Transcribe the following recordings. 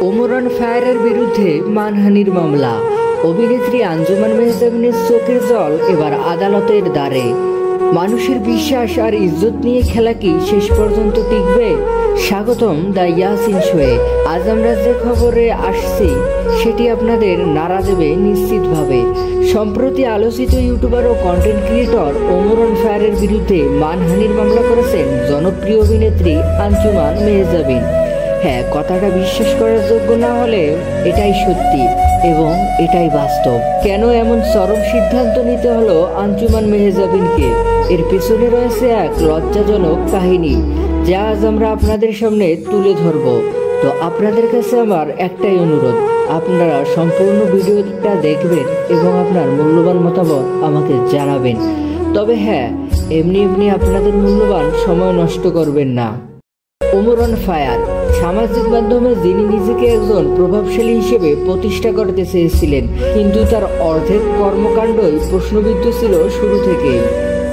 ওমরান ফায়ারের বিরুদ্ধে মানহানির মামলা। অভিনেত্রী আঞ্জুমান মেহজাবিনের চোখের জল এবার আদালতের দ্বারে। মানুষের বিশ্বাস আর ইজ্জত নিয়ে খেলা কি শেষ পর্যন্ত টিকবে? স্বাগতম দ্য ইয়াসিন শোয়ে। আজ আমরা যে খবরে আসছি সেটি আপনাদের নাড়া দেবে নিশ্চিতভাবে। সম্প্রতি আলোচিত ইউটিউবার ও কন্টেন্ট ক্রিয়েটর ওমরান ফায়ারের বিরুদ্ধে মানহানির মামলা করেছেন জনপ্রিয় অভিনেত্রী আঞ্জুমান মেহজাবিন। হ্যাঁ, কথাটা বিশ্বাস করার যোগ্য না হলে এটাই সত্যি এবং এটাই বাস্তব। কেন এমন চরম সিদ্ধান্ত নিতে হলো আঞ্জুমান মেহজাবিনকে? এর পেছনে রয়েছে এক লজ্জাজনক কাহিনী, যা আজ আমরা আপনাদের সামনে তুলে ধরব। তো আপনাদের কাছে আমার একটাই অনুরোধ, আপনারা সম্পূর্ণ ভিডিওটা দেখবেন এবং আপনার মূল্যবান মতামত আমাকে জানাবেন। তবে হ্যাঁ, এমনি আপনাদের মূল্যবান সময় নষ্ট করবেন না। ওমরান ফায়ার সামাজিক মাধ্যমে যিনি নিজেকে একজন প্রভাবশালী হিসেবে প্রতিষ্ঠা করতে চেয়েছিলেন, কিন্তু তার অর্ধেক কর্মকাণ্ডই প্রশ্নবিদ্ধ ছিল শুরু থেকেই।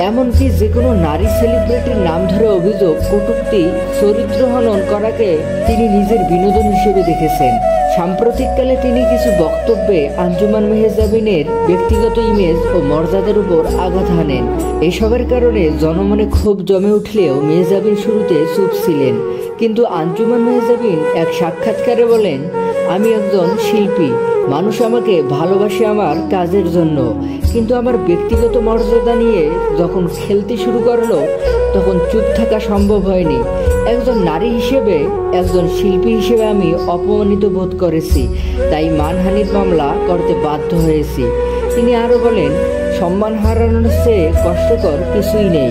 এমনকি যে কোনো নারী সেলিব্রিটির নাম ধরে অভিযোগ, কটূক্তি, চরিত্র হনন করাকে তিনি নিজের বিনোদন হিসেবে দেখেছেন। সাম্প্রতিককালে তিনি কিছু বক্তব্যে আঞ্জুমান মেহজাবিনের ব্যক্তিগত ইমেজ ও মর্যাদার উপর আঘাত হানেন। এসবের কারণে জনমনে ক্ষোভ জমে উঠলেও মেহজাবিন শুরুতে চুপ ছিলেন। কিন্তু আঞ্জুমান মেহজাবিন এক সাক্ষাৎকারে বলেন, আমি একজন শিল্পী, মানুষ আমাকে ভালোবাসে আমার কাজের জন্য, কিন্তু আমার ব্যক্তিগত মর্যাদা নিয়ে যখন খেলতে শুরু করলো তখন চুপ থাকা সম্ভব হয়নি। একজন নারী হিসেবে, একজন শিল্পী হিসেবে আমি অপমানিত বোধ করেছি, তাই মানহানির মামলা করতে বাধ্য হয়েছি। তিনি আরও বলেন, সম্মান হারানোর চেয়ে কষ্টকর কিছুই নেই।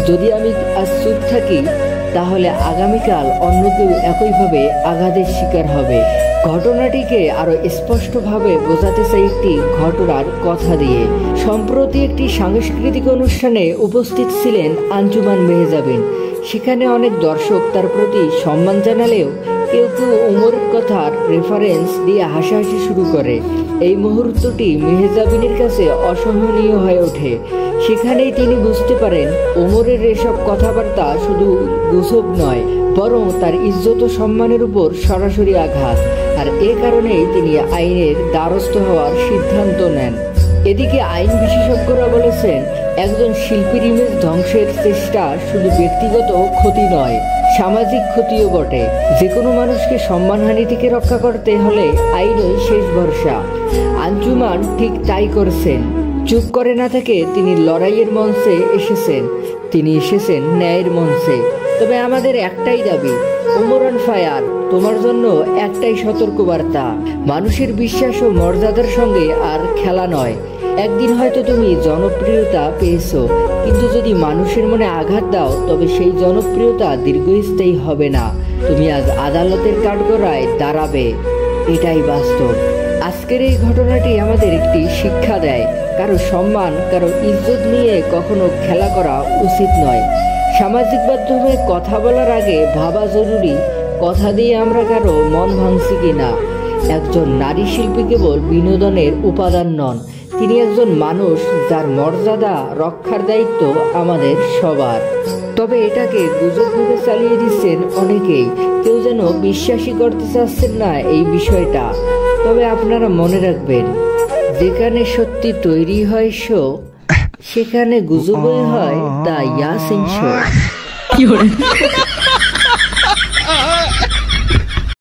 যদি আমি আজ চুপ থাকি তাহলে আগামীকাল অন্য কেউ একইভাবে আঘাতের শিকার হবে। ঘটনাটিকে আরো স্পষ্টভাবে বোঝাতে চাই একটি ঘটনার কথা দিয়ে। সম্প্রতি একটি সাংস্কৃতিক অনুষ্ঠানে উপস্থিত ছিলেন আঞ্জুমান মেহজাবিন। সেখানে অনেক দর্শক তার প্রতি সম্মান জানালেও কেউ ওমরের কথার রেফারেন্স দিয়ে হাসাহাসি শুরু করে। এই মুহূর্তটি মেহজাবিনের কাছে অসহনীয় হয়ে ওঠে। সেখানেই তিনি বুঝতে পারেন ওমরের এসব কথাবার্তা শুধু গুজব নয়, বরং তার ইজ্জত ও সম্মানের উপর সরাসরি আঘাত। আর এ কারণেই তিনি আইনের দ্বারস্থ হওয়ার সিদ্ধান্ত নেন। এদিকে আইন বিশেষজ্ঞরা বলেছেন, একজন শিল্পীর ইমেজ ধ্বংসের চেষ্টা শুধু ব্যক্তিগত ক্ষতি নয়, সামাজিক ক্ষতিও বটে। যে কোনো মানুষকে সম্মানহানি থেকে রক্ষা করতে হলে আইনই শেষ ভরসা। আঞ্জুমান ঠিক তাই করছেন। চুপ করে না থেকে তিনি লড়াইয়ের মঞ্চে এসেছেন। তিনি এসেছেন ন্যায়ের মঞ্চে। তবে আমাদের একটাই দাবি, ওমরান ফায়ার, তোমার জন্য একটাই সতর্কবার্তা, মানুষের বিশ্বাস ও মর্যাদার সঙ্গে আর খেলা নয়। একদিন হয়তো তুমি জনপ্রিয়তা পেয়েছো, কিন্তু যদি মানুষের মনে আঘাত দাও তবে সেই জনপ্রিয়তা দীর্ঘস্থায়ী হবে না। তুমি আজ আদালতের কাঠগড়ায় দাঁড়াবে, এটাই বাস্তব। আজকের এই ঘটনাটি আমাদের একটি শিক্ষা দেয়, কারো সম্মান, কারো ইজ্জত নিয়ে কখনো খেলা করা উচিত নয়। সামাজিক মাধ্যমে কথা বলার আগে ভাবা জরুরি, কথা দিয়ে আমরা কারো মন ভাঙছি কিনা। একজন নারী শিল্পী কেবল বিনোদনের উপাদান নন, তিনি একজন মানুষ যার মর্যাদা রক্ষার দায়িত্ব আমাদের সবার। তবে এটাকে গুজব ভেবে চালিয়ে দিচ্ছেন অনেকেই, কেউ যেন বিশ্বাসই করতে চাচ্ছেন না এই বিষয়টা। তবে আপনারা মনে রাখবেন, যেখানে সত্যি তৈরি হয় শো, সেখানে গুজবই হয় দ্য ইয়াসিন শো।